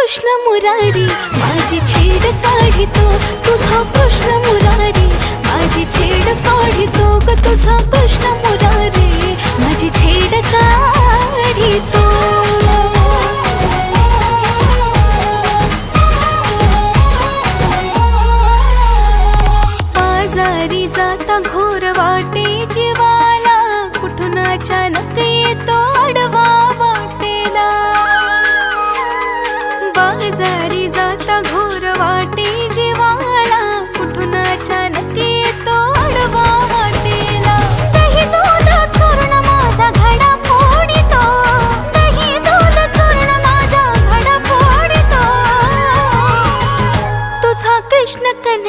कृष्ण मुरारी माझी छेड काढितो तुझा कृष्ण मुरारी माझी छेड काढितो ग तुझा कृष्ण मुरारी माझी छेड काढितो आजारी जाता घोर